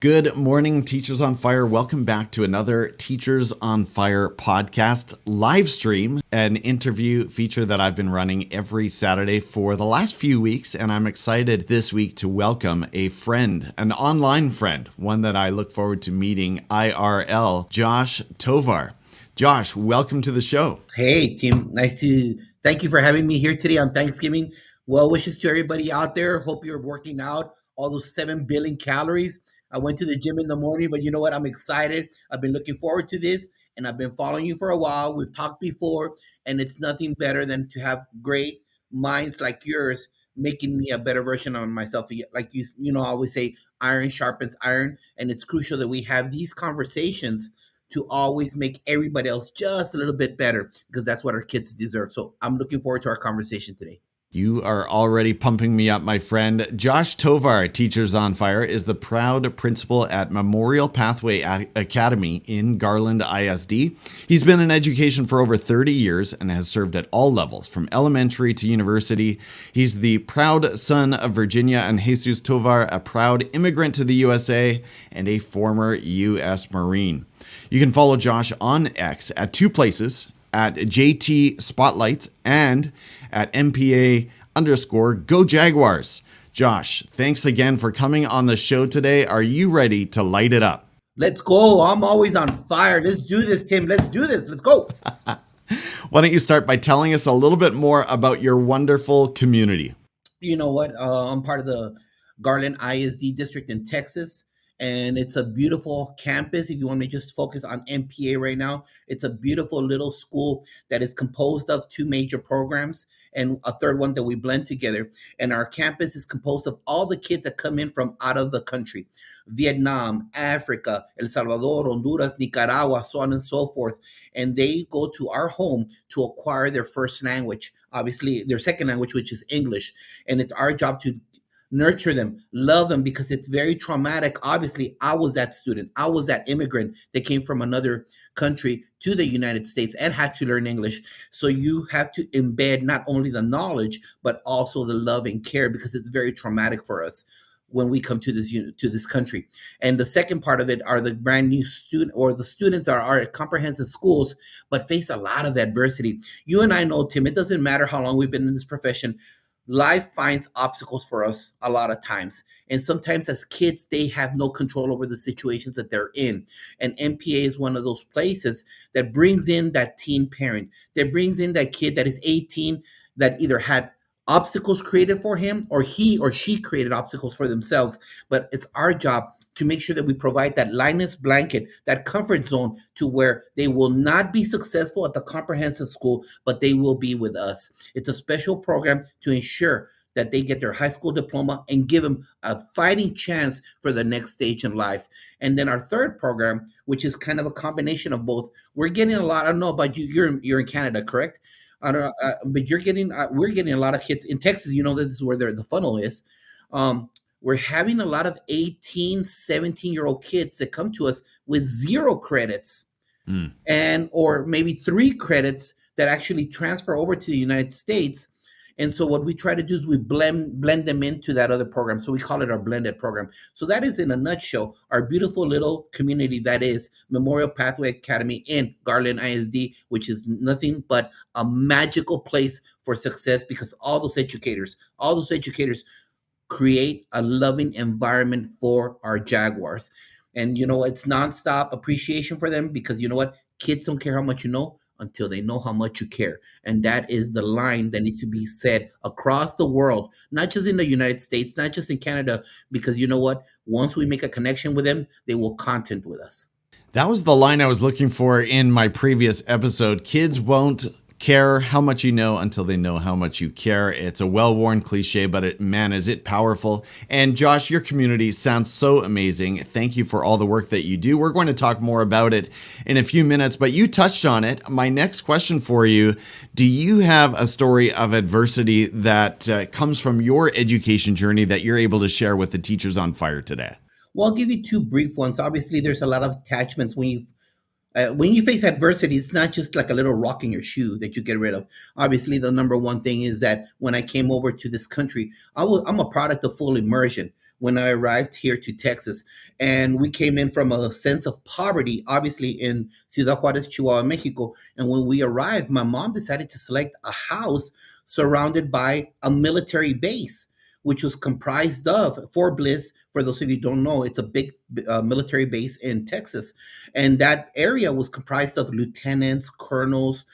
Good morning, Teachers on Fire. Welcome back to another Teachers on Fire podcast live stream, an interview feature that I've been running every Saturday for the last few weeks. And I'm excited this week to welcome a friend, an online friend, one that I look forward to meeting IRL, JOSH TOVAR. Josh, welcome to the show. Hey, Tim. Thank you for having me here today on Thanksgiving. Well wishes to everybody out there. Hope you're working out all those 7 billion calories. I went to the gym in the morning, but you know what? I'm excited. I've been looking forward to this and I've been following you for a while. We've talked before, and it's nothing better than to have great minds like yours making me a better version of myself. Like I always say, iron sharpens iron, and it's crucial that we have these conversations to always make everybody else just a little bit better, because that's what our kids deserve. So I'm looking forward to our conversation today. You are already pumping me up, my friend. JOSH TOVAR, Teachers on Fire, is the proud principal at Memorial Pathway Academy in Garland ISD. He's been in education for over 30 years and has served at all levels, from elementary to university. He's the proud son of Virginia and Jesus Tovar, a proud immigrant to the USA and a former U.S. Marine. You can follow Josh on X at two places, at JT Spotlights and at MPA_Go Jaguars. Josh, thanks again for coming on the show today. Are you ready to light it up? Let's go. I'm always on fire. Let's do this, Tim. Let's do this. Let's go. Why don't you start by telling us a little bit more about your wonderful community? You know what? I'm part of the Garland ISD district in Texas, and it's a beautiful campus. If you want me to just focus on MPA right now, it's a beautiful little school that is composed of two major programs and a third one that we blend together. And our campus is composed of all the kids that come in from out of the country: Vietnam, Africa, El Salvador, Honduras, Nicaragua, so on and so forth. And they go to our home to acquire their first language, obviously their second language, which is English. And it's our job to nurture them, love them, because it's very traumatic. Obviously, I was that student. I was that immigrant that came from another country to the United States and had to learn English. So you have to embed not only the knowledge, but also the love and care, because it's very traumatic for us when we come to this country. And the second part of it are the brand new student, or the students are at comprehensive schools, but face a lot of adversity. You and I know, Tim, it doesn't matter how long we've been in this profession. Life finds obstacles for us a lot of times. And sometimes as kids, they have no control over the situations that they're in. And MPA is one of those places that brings in that teen parent, that brings in that kid that is 18, that either had obstacles created for him, or he or she created obstacles for themselves. But it's our job to make sure that we provide that Linus blanket, that comfort zone, to where they will not be successful at the comprehensive school, but they will be with us. It's a special program to ensure that they get their high school diploma and give them a fighting chance for the next stage in life. And then our third program, which is kind of a combination of both, we're getting a lot. I don't know about you. You're in Canada, correct? I don't know, but we're getting a lot of kids in Texas. You know, this is where the funnel is. We're having a lot of 18, 17-year-old kids that come to us with 0 credits and or maybe 3 credits that actually transfer over to the United States. And so what we try to do is we blend them into that other program. So we call it our blended program. So that is, in a nutshell, our beautiful little community that is Memorial Pathway Academy in Garland ISD, which is nothing but a magical place for success, because all those educators create a loving environment for our Jaguars. And you know, it's nonstop appreciation for them, because you know what? Kids don't care how much you know until they know how much you care. And that is the line that needs to be said across the world, not just in the United States, not just in Canada, because you know what? Once we make a connection with them, they will content with us. That was the line I was looking for in my previous episode. Kids won't care how much you know until they know how much you care. It's a well-worn cliche, but man, is it powerful. And Josh, your community sounds so amazing. Thank you for all the work that you do. We're going to talk more about it in a few minutes, but you touched on it. My next question for you: do you have a story of adversity that comes from your education journey that you're able to share with the Teachers on Fire today? Well, I'll give you 2 brief ones. Obviously, there's a lot of attachments when you face adversity. It's not just like a little rock in your shoe that you get rid of. Obviously, the number one thing is that when I came over to this country, I'm a product of full immersion. when I arrived here to Texas. And we came in from a sense of poverty, obviously in Ciudad Juarez, Chihuahua, Mexico. And when we arrived, my mom decided to select a house surrounded by a military base, which was comprised of Fort Bliss. For those of you who don't know, it's a big military base in Texas. And that area was comprised of lieutenants, colonels,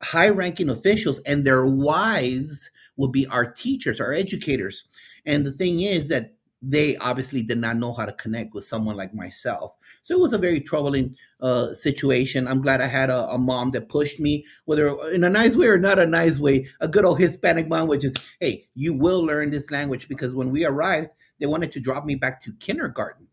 high ranking officials, and their wives would be our teachers, our educators. And the thing is that they obviously did not know how to connect with someone like myself. So it was a very troubling situation. I'm glad I had a mom that pushed me, whether in a nice way or not a nice way, a good old Hispanic mom, which is, hey, you will learn this language. Because when we arrived, they wanted to drop me back to kindergarten,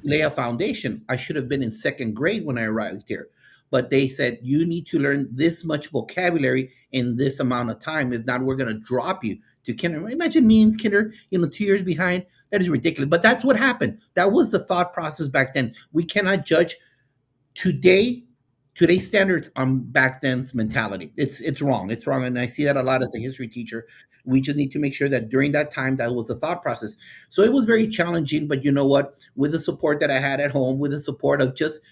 lay a foundation. I should have been in second grade when I arrived here. But they said, you need to learn this much vocabulary in this amount of time. If not, we're going to drop you to kinder. Imagine me in kinder, 2 years behind. That is ridiculous. But that's what happened. That was the thought process back then. We cannot judge today's standards on back then's mentality. It's wrong. It's wrong. And I see that a lot as a history teacher. We just need to make sure that during that time, that was the thought process. So it was very challenging. But you know what? With the support that I had at home, with the support of just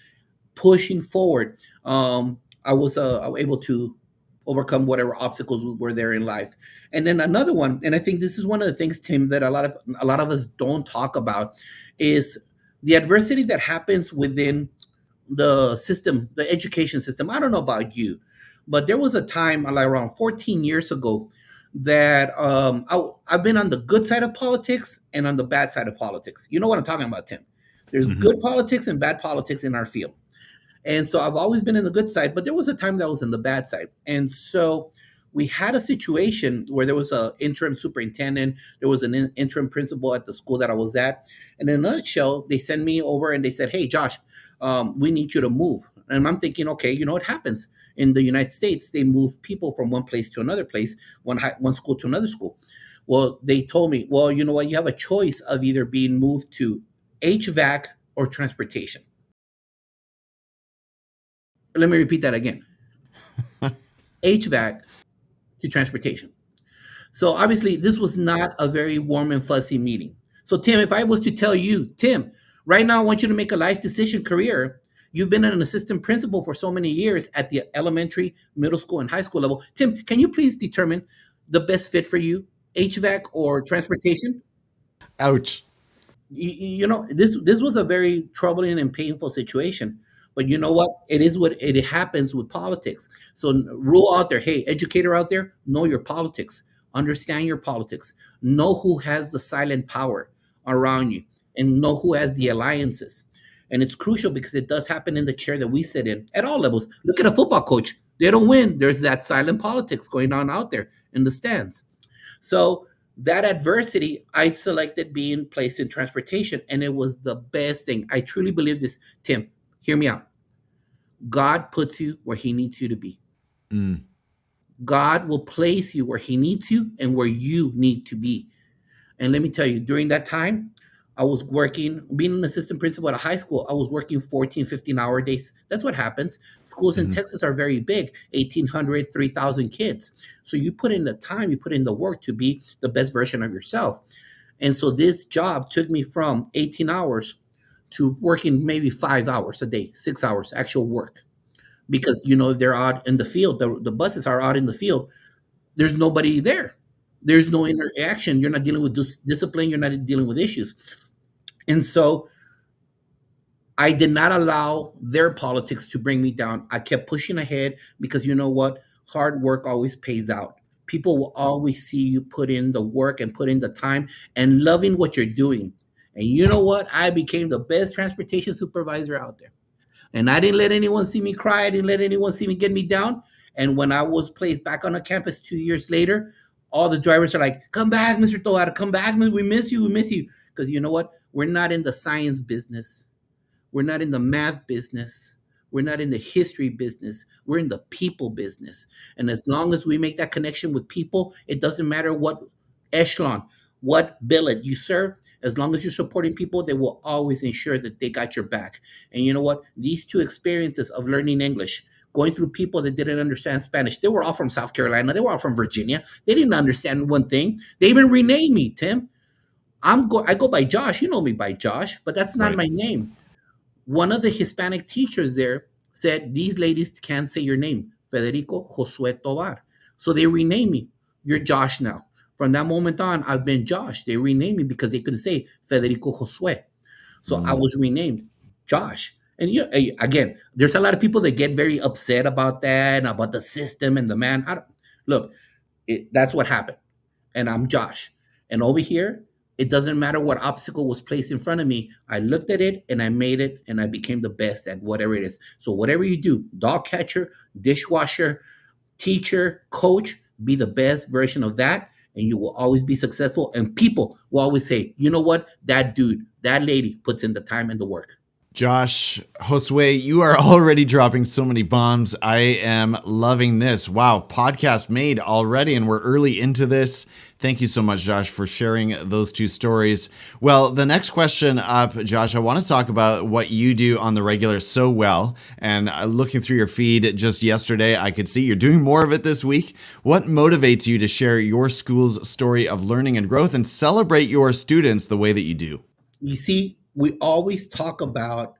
pushing forward, I was able to overcome whatever obstacles were there in life. And then another one, and I think this is one of the things, Tim, that a lot of us don't talk about, is the adversity that happens within the system, the education system. I don't know about you, but there was a time, like around 14 years ago, that I've been on the good side of politics and on the bad side of politics. You know what I'm talking about, Tim? There's good politics and bad politics in our field. And so I've always been in the good side, but there was a time that I was in the bad side. And so we had a situation where there was an interim superintendent, there was an interim principal at the school that I was at. And in a nutshell, they sent me over and they said, hey, Josh, we need you to move. And I'm thinking, okay, you know what happens in the United States? They move people from one place to another place, one school to another school. Well, they told me, well, you know what? You have a choice of either being moved to HVAC or transportation. Let me repeat that again. HVAC to transportation. So obviously, this was not a very warm and fuzzy meeting. So Tim, if I was to tell you, Tim, right now I want you to make a life decision career. You've been an assistant principal for so many years at the elementary, middle school, and high school level. Tim, can you please determine the best fit for you, HVAC or transportation? Ouch. This was a very troubling and painful situation. But you know what? It is what it happens with politics. So rule out there, hey, educator out there, know your politics, understand your politics, know who has the silent power around you, and know who has the alliances. And it's crucial because it does happen in the chair that we sit in at all levels. Look at a football coach. They don't win. There's that silent politics going on out there in the stands. So that adversity, I selected being placed in transportation, and it was the best thing. I truly believe this, Tim. Hear me out. God puts you where he needs you to be. God will place you where he needs you and where you need to be. And let me tell you, during that time, I was working, being an assistant principal at a high school, I was working 14, 15-hour days. That's what happens. Schools in Texas are very big, 1,800, 3,000 kids. So you put in the time, you put in the work to be the best version of yourself. And so this job took me from 18 hours to working maybe 5 hours a day, 6 hours actual work. Because, if they're out in the field, the buses are out in the field, there's nobody there. There's no interaction. You're not dealing with discipline. You're not dealing with issues. And so I did not allow their politics to bring me down. I kept pushing ahead because you know what? Hard work always pays out. People will always see you put in the work and put in the time and loving what you're doing. And you know what? I became the best transportation supervisor out there. And I didn't let anyone see me cry. I didn't let anyone see me get me down. And when I was placed back on the campus 2 years later, all the drivers are like, come back, Mr. Tovar, come back. We miss you. We miss you. Because you know what? We're not in the science business. We're not in the math business. We're not in the history business. We're in the people business. And as long as we make that connection with people, it doesn't matter what echelon, what billet you serve. As long as you're supporting people, they will always ensure that they got your back. And you know what? These two experiences of learning English, going through people that didn't understand Spanish, they were all from South Carolina. They were all from Virginia. They didn't understand one thing. They even renamed me, Tim. I go by Josh. You know me by Josh, but that's not Right. my name. One of the Hispanic teachers there said, these ladies can't say your name, Federico Josue Tovar. So they renamed me. You're Josh now. From that moment on, I've been Josh. They renamed me because they couldn't say Federico Josue. So I Mm. was renamed Josh. And you, again, there's a lot of people that get very upset about that and about the system and the man. Look, that's what happened. And I'm Josh. And over here, it doesn't matter what obstacle was placed in front of me. I looked at it and I made it and I became the best at whatever it is. So whatever you do, dog catcher, dishwasher, teacher, coach, be the best version of that and you will always be successful. And people will always say, you know what? That dude, that lady puts in the time and the work. Josh, Josue, you are already dropping so many bombs. I am loving this. Wow, podcast made already, and we're early into this. Thank you so much, Josh, for sharing those two stories. Well, the next question up, Josh, I want to talk about what you do on the regular so well. And looking through your feed just yesterday, I could see you're doing more of it this week. What motivates you to share your school's story of learning and growth and celebrate your students the way that you do? You see, we always talk about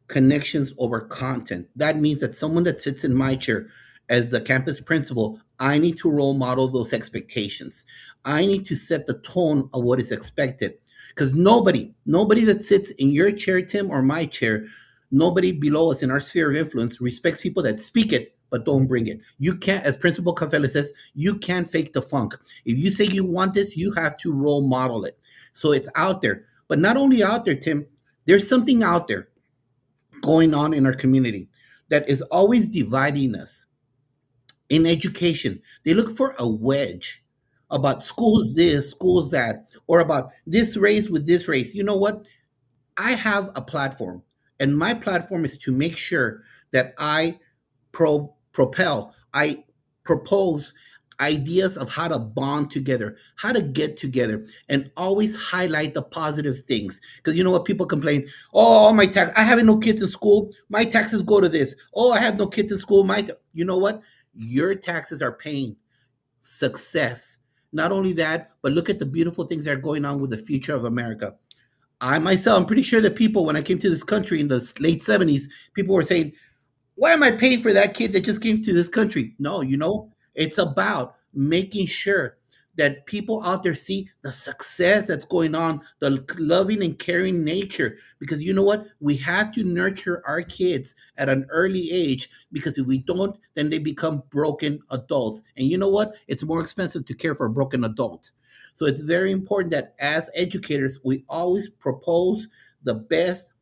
connections over content. That means that someone that sits in my chair as the campus principal, I need to role model those expectations. I need to set the tone of what is expected. Because nobody that sits in your chair, Tim, or my chair, nobody below us in our sphere of influence respects people that speak it but don't bring it. You can't, as Principal Cafele says, you can't fake the funk. If you say you want this, you have to role model it. So it's out there. But not only out there, Tim, there's something out there going on in our community that is always dividing us in education. They look for a wedge about schools this, schools that, or about this race with this race. You know what? I have a platform, and my platform is to make sure that I propel, I propose ideas of how to bond together, how to get together, and always highlight the positive things. Because you know what? People complain, oh, my tax, I have no kids in school. My taxes go to this. Oh, I have no kids in school. You know what? Your taxes are paying success. Not only that, but look at the beautiful things that are going on with the future of America. I myself, I'm pretty sure that people, when I came to this country in the late 70s, people were saying, why am I paying for that kid that just came to this country? No, it's about making sure that people out there see the success that's going on, the loving and caring nature. Because you know what? We have to nurture our kids at an early age because if we don't, then they become broken adults. And you know what? It's more expensive to care for a broken adult. So it's very important that as educators, we always propose the best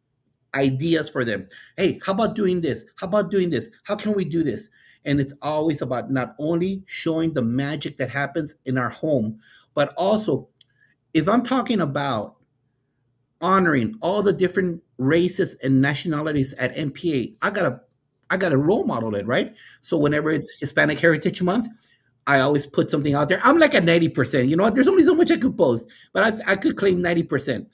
ideas for them. Hey, how about doing this? How about doing this? How can we do this? And it's always about not only showing the magic that happens in our home, but also if I'm talking about honoring all the different races and nationalities at MPA, I gotta role model it, right? So whenever it's Hispanic Heritage Month, I always put something out there. I'm like at 90%. You know what? There's only so much I could post, but I could claim 90%.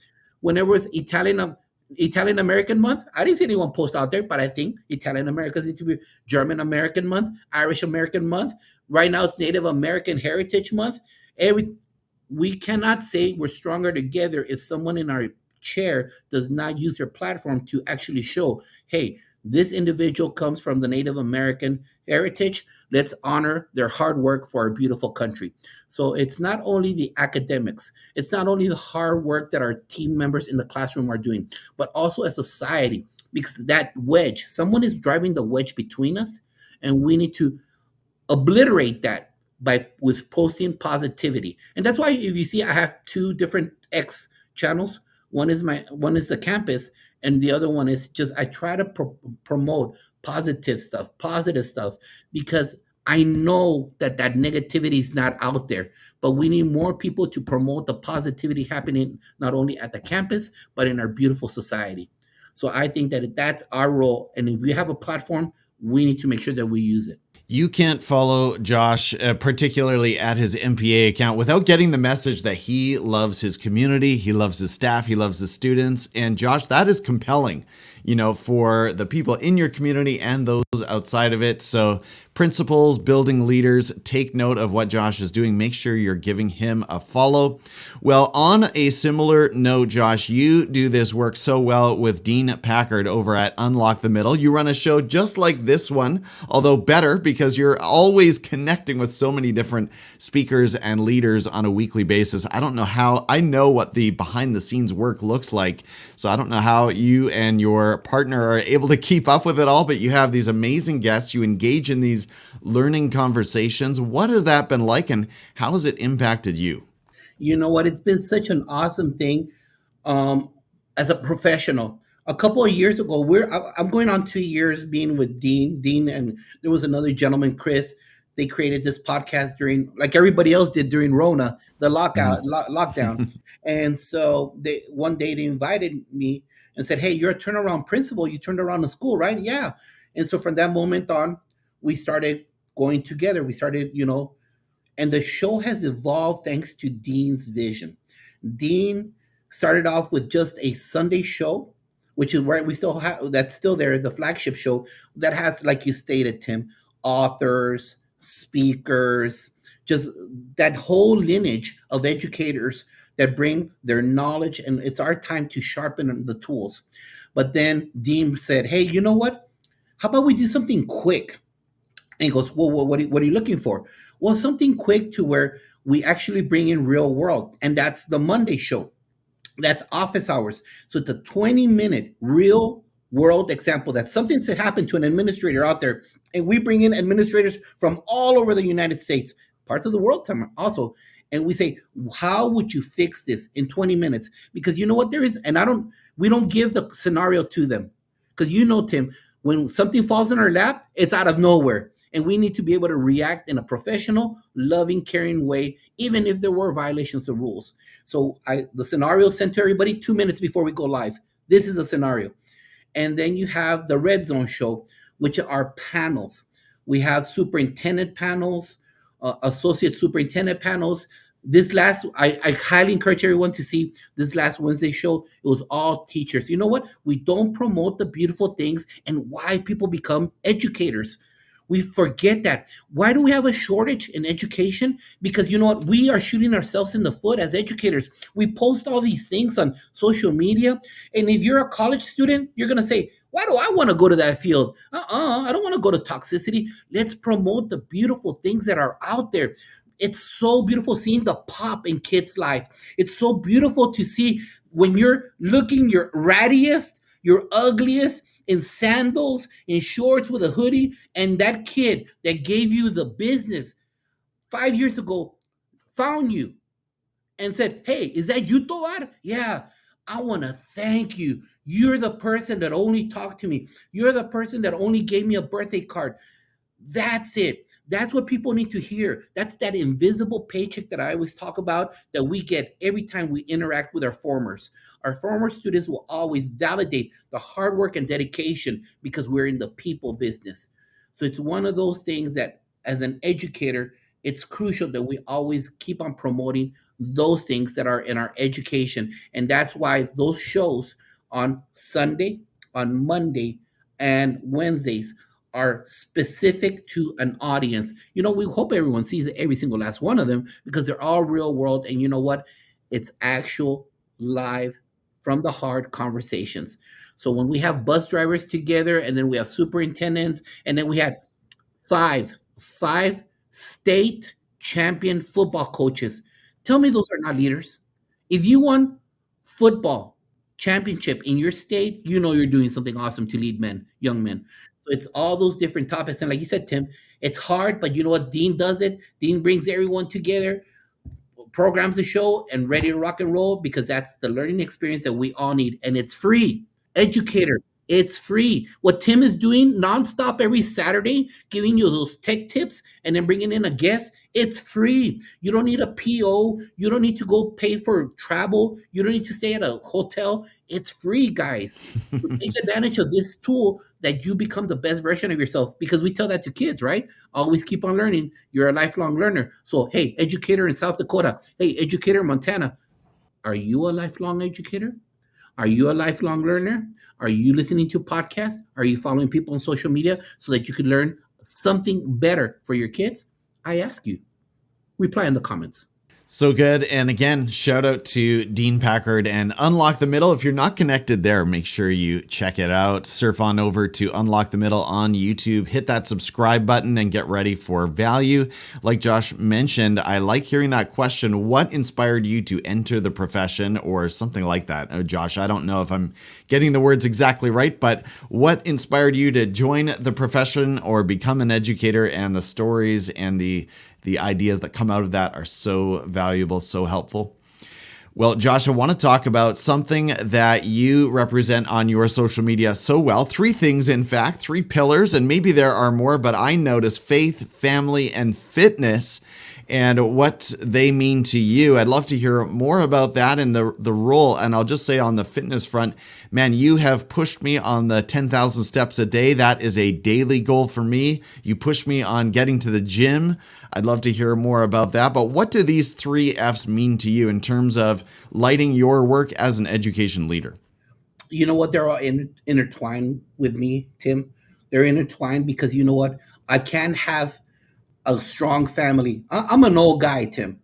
Whenever it's Italian American month, I didn't see anyone post out there, but I think Italian Americans need to be German American month, Irish American month. Right now it's Native American Heritage Month. Every We cannot say we're stronger together if someone in our chair does not use their platform to actually show, hey, this individual comes from the Native American heritage. Let's honor their hard work for our beautiful country. So it's not only the academics, it's not only the hard work that our team members in the classroom are doing, but also a society, because that wedge, someone is driving the wedge between us, and we need to obliterate that by with posting positivity. And that's why if you see I have two different X channels. One is the campus, and the other one is just I try to promote positive stuff, because I know that that negativity is not out there, but we need more people to promote the positivity happening not only at the campus but in our beautiful society. So I think that that's our role, and if we have a platform, we need to make sure that we use it. You can't follow Josh, particularly at his MPA account, without getting the message that he loves his community, he loves his staff, he loves his students. And Josh, that is compelling, for the people in your community and those outside of it. So principals, building leaders, take note of what Josh is doing. Make sure you're giving him a follow. Well, on a similar note, Josh, you do this work so well with Dean Packard over at Unlock the Middle. You run a show just like this one, although better because you're always connecting with so many different speakers and leaders on a weekly basis. I don't know how, I know what the behind the scenes work looks like. So I don't know how you and your partner are able to keep up with it all, but you have these amazing guests. You engage in these learning conversations. What has that been like and how has it impacted you? You know what? It's been such an awesome thing um, as a professional. A couple of years ago, I'm going on 2 years being with Dean, and there was another gentleman, Chris. They created this podcast during, like everybody else did during Rona, the lockdown. And so one day they invited me and said, "Hey, you're a turnaround principal. You turned around the school, right?" Yeah. And so from that moment on, we started going together. We started, and the show has evolved thanks to Dean's vision. Dean started off with just a Sunday show, which is where we still have, that's still there, the flagship show that has, like you stated, Tim, authors, speakers, just that whole lineage of educators that bring their knowledge, and it's our time to sharpen the tools. But then Dean said, "Hey, you know what? How about we do something quick?" And he goes, "Well, what are you looking for?" Well, something quick to where we actually bring in real world. And that's the Monday show. That's office hours. So it's a 20-minute real world example. That's something that happened to an administrator out there. And we bring in administrators from all over the United States, parts of the world also. And we say, how would you fix this in 20 minutes? Because you know what there is, and we don't give the scenario to them. Because Tim, when something falls in our lap, it's out of nowhere. And we need to be able to react in a professional, loving, caring way, even if there were violations of rules. So the scenario sent to everybody 2 minutes before we go live. This is a scenario. And then you have the Red Zone show, which are panels. We have superintendent panels, associate superintendent panels. I highly encourage everyone to see this last Wednesday show. It was all teachers. You know what? We don't promote the beautiful things and why people become educators. We forget that. Why do we have a shortage in education? Because you know what? We are shooting ourselves in the foot as educators. We post all these things on social media. And if you're a college student, you're going to say, why do I want to go to that field? I don't want to go to toxicity. Let's promote the beautiful things that are out there. It's so beautiful seeing the pop in kids' life. It's so beautiful to see when you're looking your rattiest, your ugliest, in sandals, in shorts with a hoodie, and that kid that gave you the business 5 years ago found you and said, "Hey, is that you, Tovar? Yeah, I want to thank you. You're the person that only talked to me. You're the person that only gave me a birthday card." That's it. That's what people need to hear. That's that invisible paycheck that I always talk about that we get every time we interact with our formers. Our former students will always validate the hard work and dedication because we're in the people business. So it's one of those things that, as an educator, it's crucial that we always keep on promoting those things that are in our education. And that's why those shows on Sunday, on Monday, and Wednesdays are specific to an audience. We hope everyone sees every single last one of them because they're all real world. And you know what? It's actual live from the heart conversations. So when we have bus drivers together and then we have superintendents and then we had five state champion football coaches. Tell me those are not leaders. If you won football championship in your state, you're doing something awesome to lead men, young men. So it's all those different topics. And like you said, Tim, it's hard, but you know what? Dean does it. Dean brings everyone together, programs the show, and ready to rock and roll because that's the learning experience that we all need. And it's free. Educator, it's free. What Tim is doing nonstop every Saturday, giving you those tech tips and then bringing in a guest, it's free. You don't need a PO. You don't need to go pay for travel. You don't need to stay at a hotel. It's free, guys. So take advantage of this tool that you become the best version of yourself, because we tell that to kids, right? Always keep on learning. You're a lifelong learner. So, hey, educator in South Dakota, hey, educator in Montana, are you a lifelong educator? Are you a lifelong learner? Are you listening to podcasts? Are you following people on social media so that you can learn something better for your kids? I ask you, reply in the comments. So good. And again, shout out to Dean Packard and Unlock the Middle. If you're not connected there, make sure you check it out. Surf on over to Unlock the Middle on YouTube, hit that subscribe button and get ready for value. Like Josh mentioned, I like hearing that question. What inspired you to enter the profession, or something like that? Oh, Josh, I don't know if I'm getting the words exactly right, but what inspired you to join the profession or become an educator? And the stories and the ideas that come out of that are so valuable, so helpful. Well, Josh, I want to talk about something that you represent on your social media so well. 3 things, in fact, 3 pillars, and maybe there are more, but I notice faith, family, and fitness, and what they mean to you. I'd love to hear more about that and the role. And I'll just say, on the fitness front, man, you have pushed me on the 10,000 steps a day. That is a daily goal for me. You push me on getting to the gym. I'd love to hear more about that. But what do these 3 F's mean to you in terms of lighting your work as an education leader? You know what? They're all intertwined with me, Tim. They're intertwined because you know what? I can't have a strong family. I'm an old guy, Tim.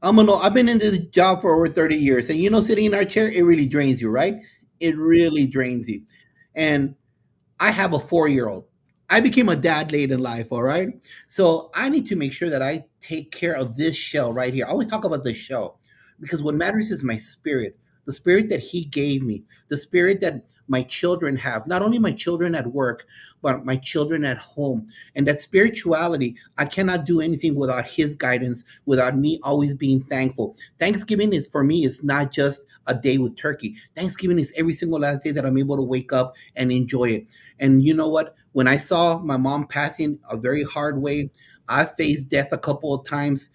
I've been in this job for over 30 years. And sitting in our chair, it really drains you, right? It really drains you. And I have a 4-year old. I became a dad late in life, all right? So I need to make sure that I take care of this shell right here. I always talk about the shell because what matters is my spirit, the spirit that he gave me, the spirit that my children have, not only my children at work, but my children at home. And that spirituality, I cannot do anything without his guidance, without me always being thankful. Thanksgiving is for me is not just a day with turkey. Thanksgiving is every single last day that I'm able to wake up and enjoy it. And you know what? When I saw my mom passing a very hard way, I faced death a couple of times.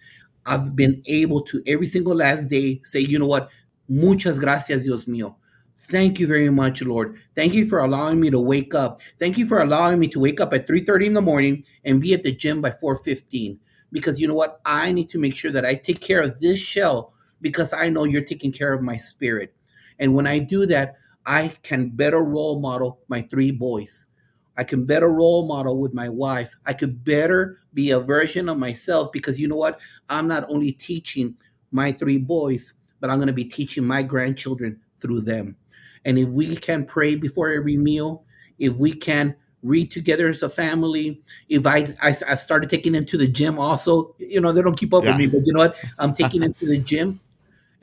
I've been able to every single last day say, you know what? Muchas gracias, Dios mío. Thank you very much, Lord. Thank you for allowing me to wake up. Thank you for allowing me to wake up at 3:30 in the morning and be at the gym by 4:15. Because you know what? I need to make sure that I take care of this shell because I know you're taking care of my spirit. And when I do that, I can better role model my 3 boys. I can better role model with my wife. I could better be a version of myself because you know what? I'm not only teaching my 3 boys, but I'm going to be teaching my grandchildren through them. And if we can pray before every meal, if we can read together as a family, if I started taking them to the gym also, they don't keep up with Yeah. me, but you know what? I'm taking them to the gym.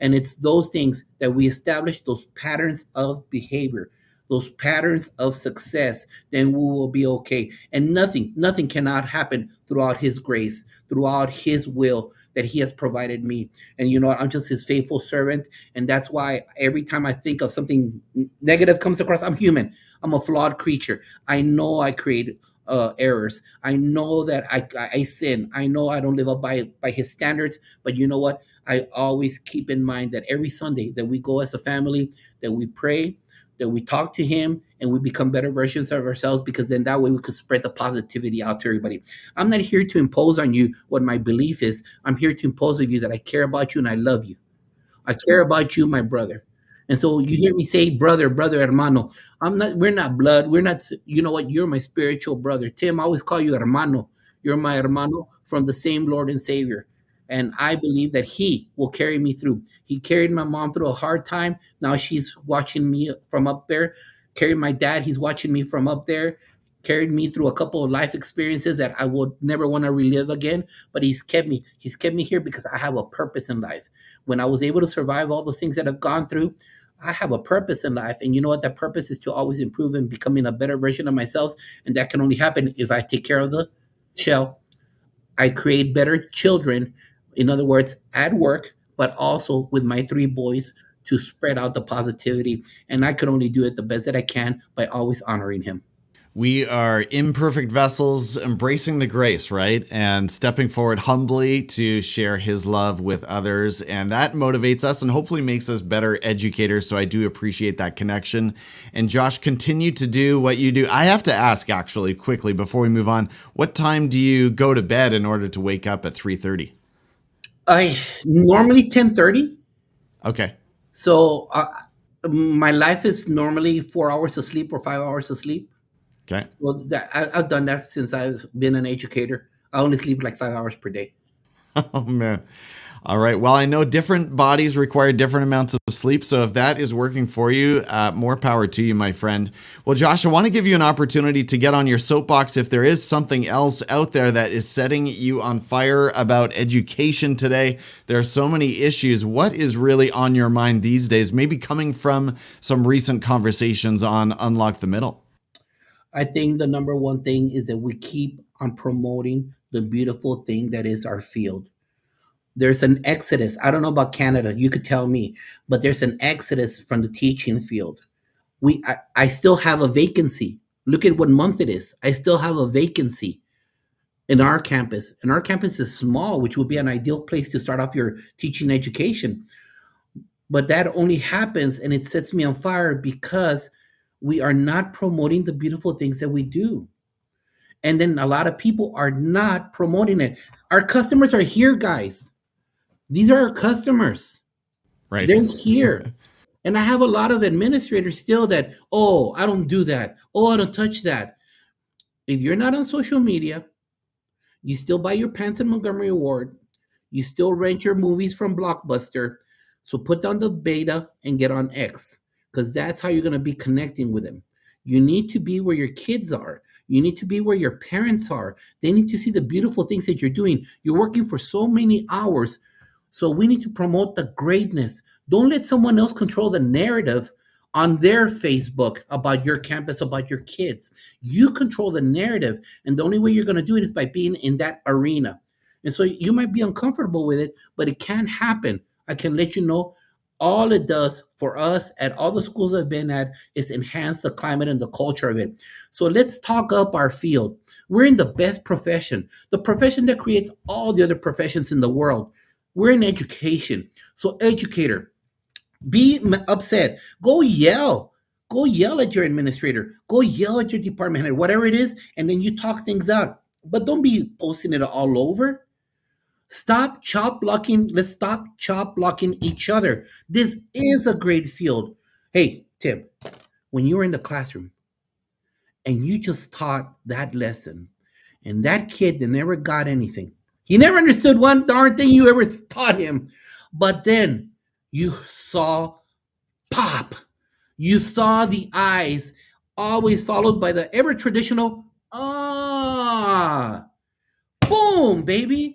And it's those things that we establish, those patterns of behavior, those patterns of success, then we will be okay. And nothing cannot happen throughout his grace, throughout his will that he has provided me. And you know what? I'm just his faithful servant. And that's why every time I think of something negative comes across, I'm human. I'm a flawed creature. I know I create errors. I know that I sin. I know I don't live up by his standards. But you know what? I always keep in mind that every Sunday that we go as a family, that we pray, that we talk to him, and we become better versions of ourselves because then that way we could spread the positivity out to everybody. I'm not here to impose on you what my belief is. I'm here to impose on you that I care about you and I love you. I care about you, my brother. And so you hear me say, brother, brother, hermano. We're not blood. We're not, you know what? You're my spiritual brother. Tim, I always call you hermano. You're my hermano from the same Lord and Savior. And I believe that he will carry me through. He carried my mom through a hard time. Now she's watching me from up there. Carried my dad. He's watching me from up there. Carried me through a couple of life experiences that I would never want to relive again. But he's kept me. He's kept me here because I have a purpose in life. When I was able to survive all those things that I've gone through, I have a purpose in life. And you know what? That purpose is to always improve and becoming a better version of myself. And that can only happen if I take care of the shell. I create better children, in other words, at work, but also with my 3 boys to spread out the positivity. And I can only do it the best that I can by always honoring him. We are imperfect vessels embracing the grace, right? And stepping forward humbly to share his love with others. And that motivates us and hopefully makes us better educators. So I do appreciate that connection. And Josh, continue to do what you do. I have to ask actually quickly before we move on, what time do you go to bed in order to wake up at 3:30? I normally 10:30. Okay. So my life is normally 4 hours of sleep or 5 hours of sleep. Okay. Well, I've done that since I've been an educator. I only sleep like 5 hours per day. Oh man. All right. Well, I know different bodies require different amounts of sleep. So if that is working for you, more power to you, my friend. Well, Josh, I want to give you an opportunity to get on your soapbox if there is something else out there that is setting you on fire about education today. There are so many issues. What is really on your mind these days? Maybe coming from some recent conversations on Unlock the Middle. I think the number one thing is that we keep on promoting the beautiful thing that is our field. There's an exodus. I don't know about Canada. You could tell me, but there's an exodus from the teaching field. I still have a vacancy. Look at what month it is. I still have a vacancy in our campus. And our campus is small, which would be an ideal place to start off your teaching education. But that only happens and it sets me on fire because we are not promoting the beautiful things that we do. And then a lot of people are not promoting it. Our customers are here, guys. These are our customers. Right. They're here. And I have a lot of administrators still that, oh, I don't do that. Oh, I don't touch that. If you're not on social media, you still buy your pants in Montgomery Ward. You still rent your movies from Blockbuster. So put down the beta and get on X because that's how you're going to be connecting with them. You need to be where your kids are. You need to be where your parents are. They need to see the beautiful things that you're doing. You're working for so many hours. So we need to promote the greatness. Don't let someone else control the narrative on their Facebook about your campus, about your kids. You control the narrative. And the only way you're going to do it is by being in that arena. And so you might be uncomfortable with it, but it can happen. I can let you know all it does for us at all the schools I've been at is enhance the climate and the culture of it. So let's talk up our field. We're in the best profession, the profession that creates all the other professions in the world. We're in education. So educator, be upset. Go yell. Go yell at your administrator. Go yell at your department head, whatever it is, and then you talk things out. But don't be posting it all over. Stop chop blocking. Let's stop chop blocking each other. This is a great field. Hey, Tim, when you were in the classroom and you just taught that lesson, and that kid that never got anything, he never understood one darn thing you ever taught him, but then you saw pop. You saw the eyes, always followed by the ever traditional ah. Boom, baby.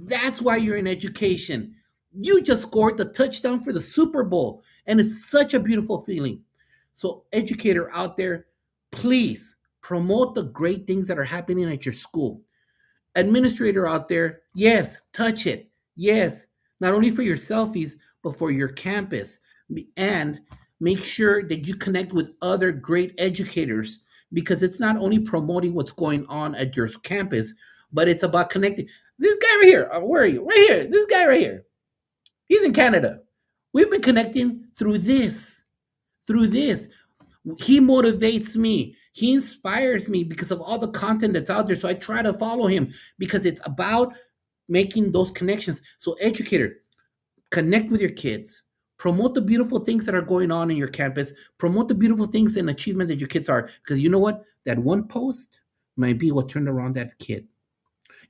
That's why you're in education. You just scored the touchdown for the Super Bowl, and it's such a beautiful feeling. So, educator out there, please promote the great things that are happening at your school. Administrator out there, yes, touch it. Yes, not only for your selfies, but for your campus. And make sure that you connect with other great educators because it's not only promoting what's going on at your campus, but it's about connecting. This guy right here, where are you? Right here. This guy right here. He's in Canada. We've been connecting through this. Through this. He motivates me. He inspires me because of all the content that's out there. So I try to follow him because it's about making those connections. So, educator, connect with your kids. Promote the beautiful things that are going on in your campus. Promote the beautiful things and achievement that your kids are. Because you know what? That one post might be what turned around that kid.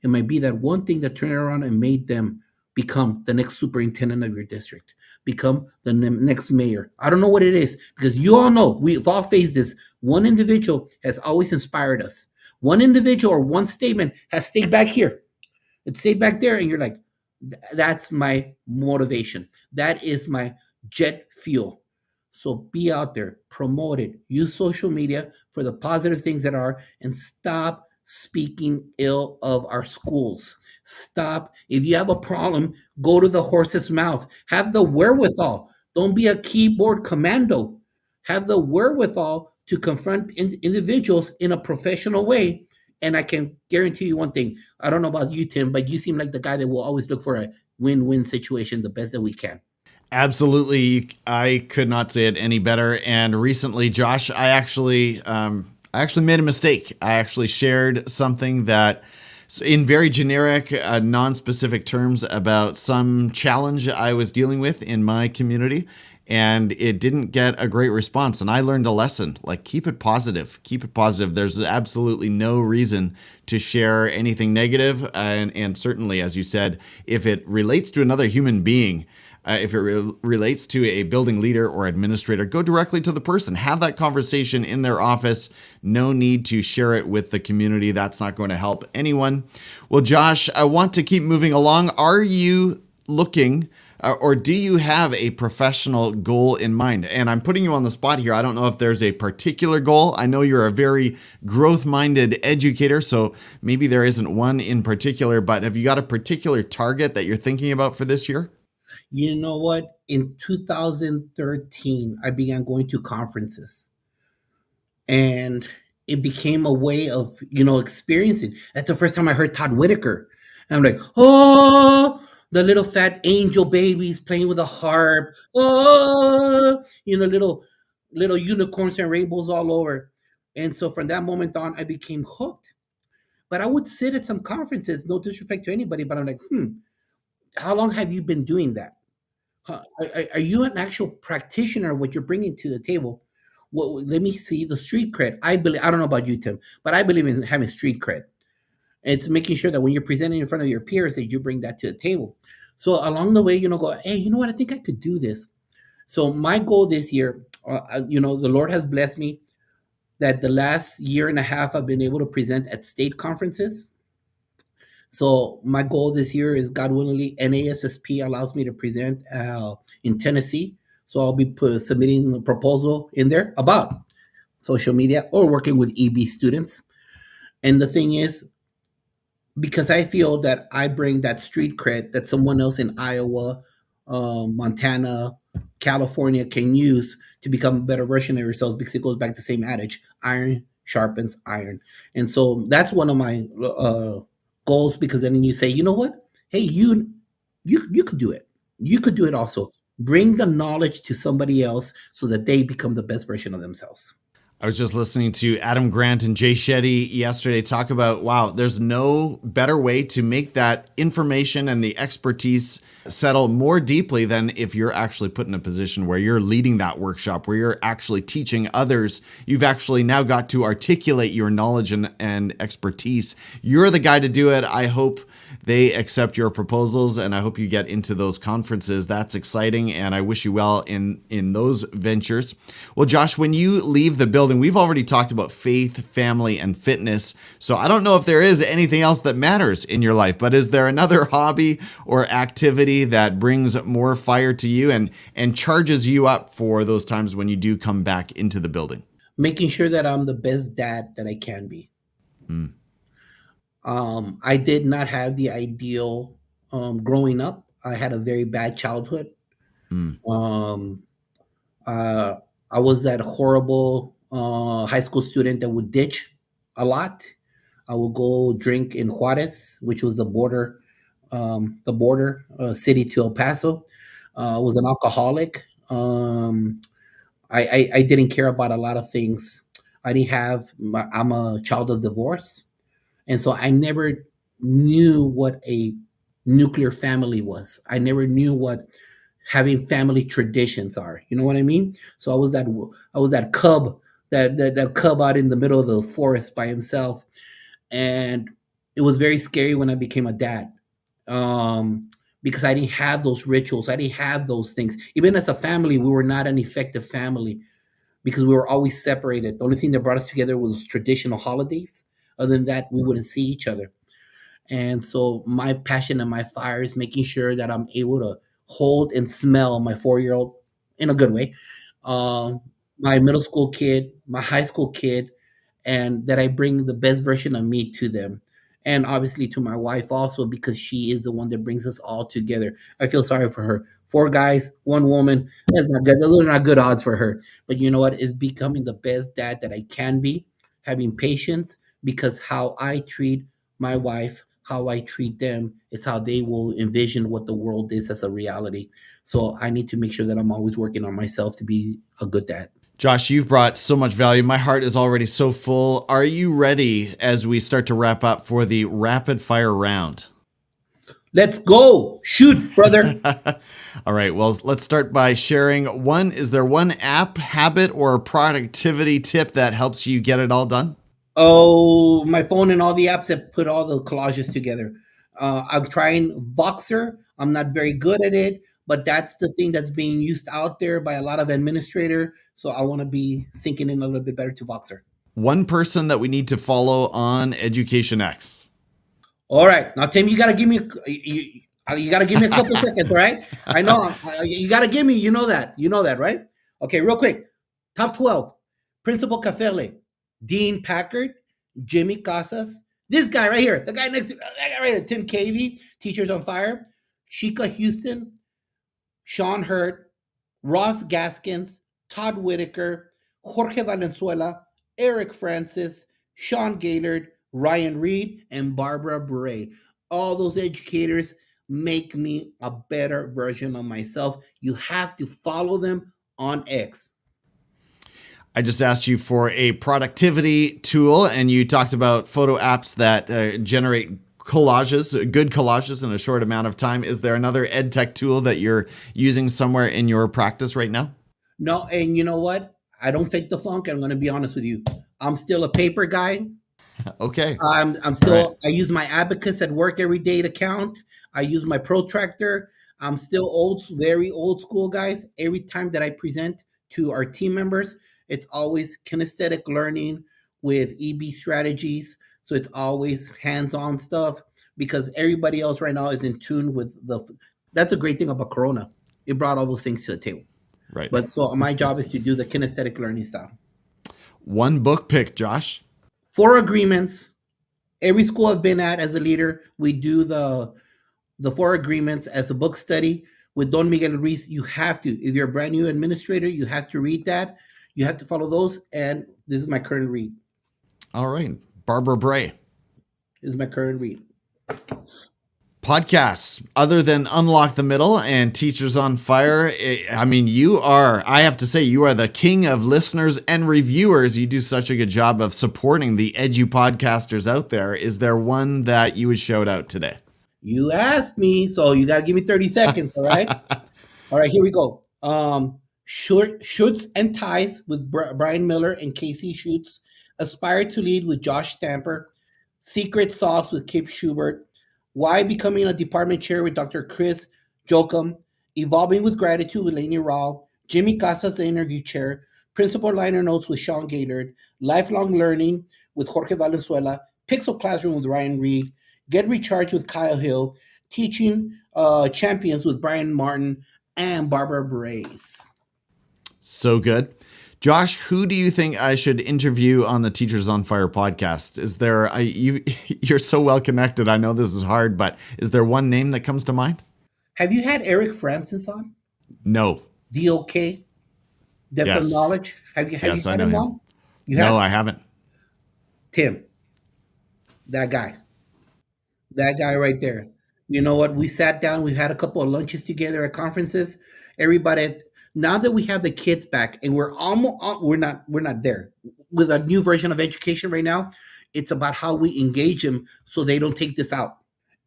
It might be that one thing that turned around and made them become the next superintendent of your district, become the next mayor. I don't know what it is because you all know we've all faced this. One individual has always inspired us. One individual or one statement has stayed back here. It stayed back there, and you're like, that's my motivation. That is my jet fuel. So be out there, promote it, use social media for the positive things that are, and stop speaking ill of our schools. Stop. If you have a problem, go to the horse's mouth. Have the wherewithal. Don't be a keyboard commando. Have the wherewithal to confront individuals in a professional way. And I can guarantee you one thing. I don't know about you, Tim, but you seem like the guy that will always look for a win-win situation the best that we can. Absolutely, I could not say it any better. And recently, Josh, I actually made a mistake. I actually shared something that, in very generic, non-specific terms, about some challenge I was dealing with in my community, and it didn't get a great response. And I learned a lesson: like, keep it positive. Keep it positive. There's absolutely no reason to share anything negative, and certainly, as you said, if it relates to another human being. If it relates to a building leader or administrator, go directly to the person. Have that conversation in their office. No need to share it with the community. That's not going to help anyone. Well, Josh, I want to keep moving along. Are you looking or do you have a professional goal in mind? And I'm putting you on the spot here. I don't know if there's a particular goal. I know you're a very growth-minded educator, so maybe there isn't one in particular, but have you got a particular target that you're thinking about for this year? You know what? In 2013, I began going to conferences, and it became a way of, experiencing. That's the first time I heard Todd Whitaker. And I'm like, oh, the little fat angel babies playing with a harp. Oh, little unicorns and rainbows all over. And so from that moment on, I became hooked. But I would sit at some conferences, no disrespect to anybody, but I'm like, how long have you been doing that? Are you an actual practitioner of what you're bringing to the table? Well, let me see the street cred. I don't know about you, Tim, but I believe in having street cred. It's making sure that when you're presenting in front of your peers, that you bring that to the table. So along the way, go, hey, you know what? I think I could do this. So my goal this year, the Lord has blessed me that the last year and a half I've been able to present at state conferences. So my goal this year is, God willingly, NASSP allows me to present in Tennessee. So I'll be submitting a proposal in there about social media or working with EB students. And the thing is, because I feel that I bring that street cred that someone else in Iowa, Montana, California can use to become a better version of yourselves, because it goes back to the same adage: iron sharpens iron. And so that's one of my goals, because then you say, you know what? Hey, you could do it. You could do it also. Bring the knowledge to somebody else so that they become the best version of themselves. I was just listening to Adam Grant and Jay Shetty yesterday talk about, wow, there's no better way to make that information and the expertise settle more deeply than if you're actually put in a position where you're leading that workshop, where you're actually teaching others. You've actually now got to articulate your knowledge and expertise. You're the guy to do it. I hope they accept your proposals, and I hope you get into those conferences. That's exciting, and I wish you well in those ventures. Well, Josh, when you leave the building, we've already talked about faith, family, and fitness, so I don't know if there is anything else that matters in your life, but is there another hobby or activity that brings more fire to you and charges you up for those times when you do come back into the building? Making sure that I'm the best dad that I can be. I did not have the ideal growing up. I had a very bad childhood. Um, uh, I was that horrible high school student that would ditch a lot. I would go drink in Juarez, which was the border city to El Paso. I was an alcoholic. I didn't care about a lot of things. I'm a child of divorce. And so I never knew what a nuclear family was. I never knew what having family traditions are. You know what I mean? So I was that cub, that cub out in the middle of the forest by himself. And it was very scary when I became a dad. Because I didn't have those rituals. I didn't have those things. Even as a family, we were not an effective family because we were always separated. The only thing that brought us together was traditional holidays. Other than that, we wouldn't see each other. And so my passion and my fire is making sure that I'm able to hold and smell my 4-year-old in a good way, um, my middle school kid, my high school kid, and that I bring the best version of me to them. and obviously to my wife also, because she is the one that brings us all together. I feel sorry for her. Four guys, one woman. That's not good. Those are not good odds for her. But you know what? Is becoming the best dad that I can be, having patience, because how I treat my wife, how I treat them is how they will envision what the world is as a reality. So I need to make sure that I'm always working on myself to be a good dad. Josh, you've brought so much value. My heart is already so full. Are you ready as we start to wrap up for the rapid fire round? Let's go. Shoot, brother. All right. Well, let's start by sharing one. Is there one app, habit, or productivity tip that helps you get it all done? Oh, my phone and all the apps that put all the collages together. I'm trying Voxer. I'm not very good at it, but that's the thing that's being used out there by a lot of administrator. So I want to be sinking in a little bit better to Voxer. One person that we need to follow on Education X. All right, now Tim, you gotta give me you gotta give me a couple seconds, all right? I know you gotta give me. You know that, right? Okay, real quick. Top 12: Principal Cafele, Dean Packard, Jimmy Casas. This guy right here, the guy next to that guy right here, Tim Cavey, Teachers on Fire, Sheikah Houston, Sean Hurt, Ross Gaskins, Todd Whitaker, Jorge Valenzuela, Erik Francis, Sean Gaylord, Ryan Reed, and Barbara Bray. All those educators make me a better version of myself. You have to follow them on X. I just asked you for a productivity tool, and you talked about photo apps that generate collages, good collages in a short amount of time. Is there another edtech tool that you're using somewhere in your practice right now? No, and you know what? I don't fake the funk. I'm going to be honest with you. I'm still a paper guy. Okay. I'm All right. still. I use my abacus at work every day to count. I use my protractor. I'm still very old school, guys. Every time that I present to our team members, it's always kinesthetic learning with EB strategies. So it's always hands-on stuff because everybody else right now is in tune with the. That's a great thing about Corona. It brought all those things to the table. Right. But so my job is to do the kinesthetic learning style. One book pick, Josh. 4 agreements. Every school I've been at as a leader, we do the 4 agreements as a book study with Don Miguel Ruiz. You have to, if you're a brand new administrator, you have to read that. You have to follow those. And this is my current read. All right. Barbara Bray. This is my current read. Podcasts other than Unlock the Middle and Teachers on Fire. I mean, I have to say, you are the king of listeners and reviewers. You do such a good job of supporting the edu podcasters out there. Is there one that you would shout out today? You asked me, so you got to give me 30 seconds. All right. All right, here we go. Shoots and Ties with Brian Miller and Casey Shoots. Aspire to Lead with Josh Stamper. Secret Sauce with Kip Schubert. Why Becoming a Department Chair with Dr. Chris Jokum. Evolving with Gratitude with Lainey Rao. Jimmy Casas, the Interview Chair. Principal Liner Notes with Sean Gaylord. Lifelong Learning with Jorge Valenzuela. Pixel Classroom with Ryan Reed. Get Recharged with Kyle Hill. Teaching Champions with Brian Martin and Barbara Bray. So good. Josh, who do you think I should interview on the Teachers on Fire podcast? Is there you're so well connected. I know this is hard, but is there one name that comes to mind? Have you had Erik Francis on? No. DOK? Depth of Yes. Knowledge? Have you Yes, had I know him him. on? You No, have? I haven't. Tim, that guy. That guy right there. You know what? We sat down, we had a couple of lunches together at conferences. Everybody, now that we have the kids back and we're almost we're not there. With a new version of education right now, it's about how we engage them so they don't take this out.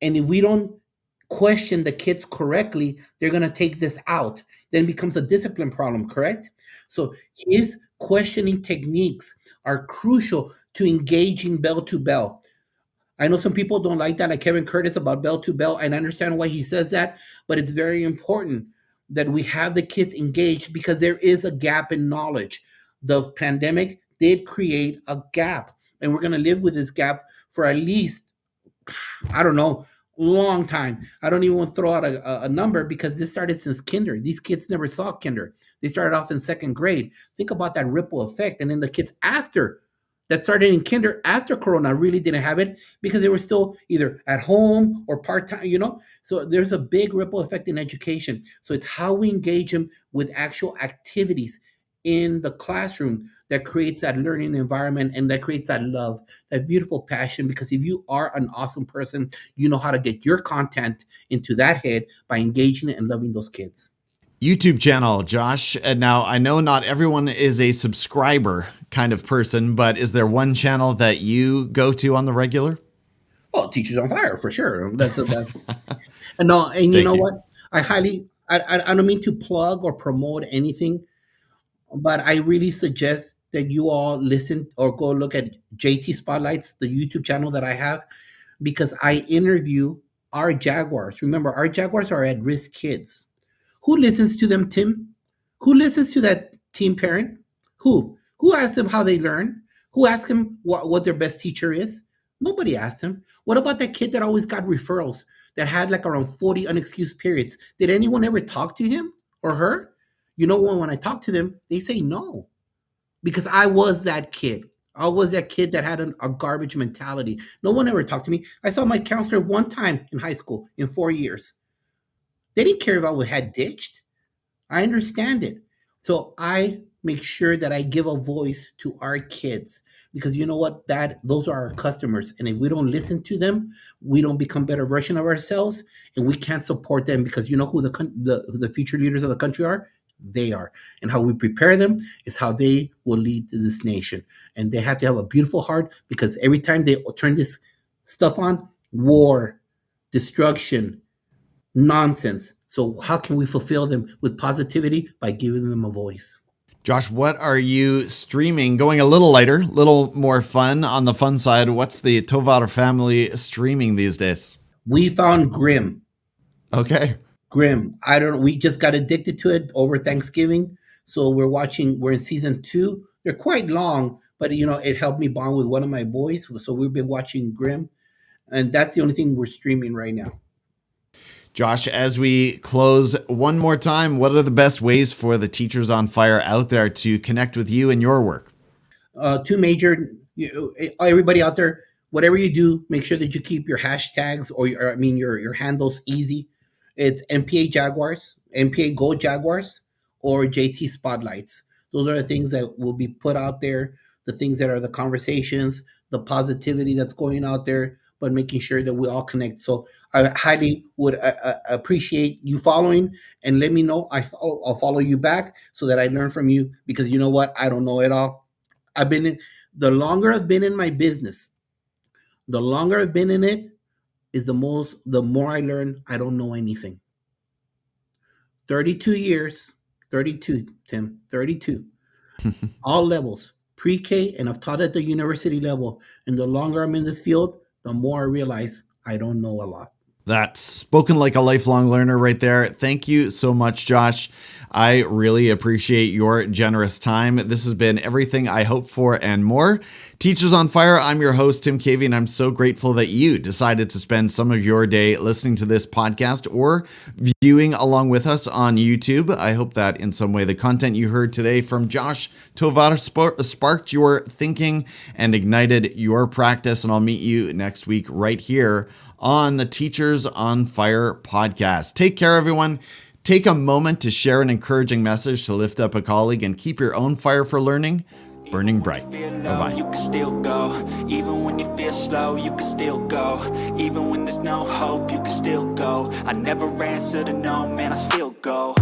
And if we don't question the kids correctly, they're going to take this out. Then it becomes a discipline problem, correct? So his questioning techniques are crucial to engaging bell to bell. I know some people don't like that, like Kevin Curtis about bell to bell, and I understand why he says that, but it's very important that we have the kids engaged because there is a gap in knowledge. The pandemic did create a gap, and we're going to live with this gap for at least, I don't know, long time. I don't even want to throw out a number because this started since kinder. These kids never saw kinder. They started off in second grade. Think about that ripple effect. And then the kids after that started in kinder after Corona really didn't have it because they were still either at home or part time, So there's a big ripple effect in education. So it's how we engage them with actual activities in the classroom that creates that learning environment and that creates that love, that beautiful passion. Because if you are an awesome person, you know how to get your content into that head by engaging and loving those kids. YouTube channel, Josh. And now I know not everyone is a subscriber kind of person, but is there one channel that you go to on the regular? Oh, Teachers on Fire for sure. And no, and you Thank know you. what? I don't mean to plug or promote anything, but I really suggest that you all listen or go look at JT Spotlights, the YouTube channel that I have, because I interview our Jaguars. Remember, our Jaguars are at risk kids. Who listens to them, Tim? Who listens to that teen parent? Who? Who asks them how they learn? Who asks them what their best teacher is? Nobody asked them. What about that kid that always got referrals that had like around 40 unexcused periods? Did anyone ever talk to him or her? When I talk to them, they say no because I was that kid. I was that kid that had a garbage mentality. No one ever talked to me. I saw my counselor one time in high school in 4 years. They didn't care if I had ditched. I understand it. So I make sure that I give a voice to our kids because you know what? Those are our customers. And if we don't listen to them, we don't become better version of ourselves and we can't support them because you know who the future leaders of the country are? They are. And how we prepare them is how they will lead this nation. And they have to have a beautiful heart because every time they turn this stuff on, war, destruction, nonsense. So how can we fulfill them with positivity? By giving them a voice. Josh, what are you streaming? Going a little lighter, a little more fun on the fun side. What's the Tovar family streaming these days? We found Grimm. Okay. Grimm. I don't know. We just got addicted to it over Thanksgiving. So we're in season 2. They're quite long, but it helped me bond with one of my boys. So we've been watching Grimm. And that's the only thing we're streaming right now. Josh, as we close one more time, what are the best ways for the Teachers on Fire out there to connect with you and your work? Two major, everybody out there, whatever you do, make sure that you keep your hashtags or your handles easy. It's MPA Jaguars, MPA Gold Jaguars, or JT Spotlights. Those are the things that will be put out there, the things that are the conversations, the positivity that's going out there, but making sure that we all connect. So I highly would appreciate you following and let me know. I'll follow you back so that I learn from you because you know what? I don't know it all. The longer I've been in my business, the longer I've been in it is the more I learn. I don't know anything. 32 years, 32, Tim, 32, all levels, pre-K, and I've taught at the university level. And the longer I'm in this field, the more I realize I don't know a lot. That's spoken like a lifelong learner right there. Thank you so much, Josh. I really appreciate your generous time. This has been everything I hoped for and more. Teachers on Fire, I'm your host, Tim Cavey, and I'm so grateful that you decided to spend some of your day listening to this podcast or viewing along with us on YouTube. I hope that in some way the content you heard today from Josh Tovar sparked your thinking and ignited your practice, and I'll meet you next week right here on the Teachers on Fire podcast. Take care, everyone. Take a moment to share an encouraging message to lift up a colleague and keep your own fire for learning burning bright. Bye-bye. You can still go. Even when you feel slow, you can still go. Even when there's no hope, you can still go. I never answer to no, man, I still go.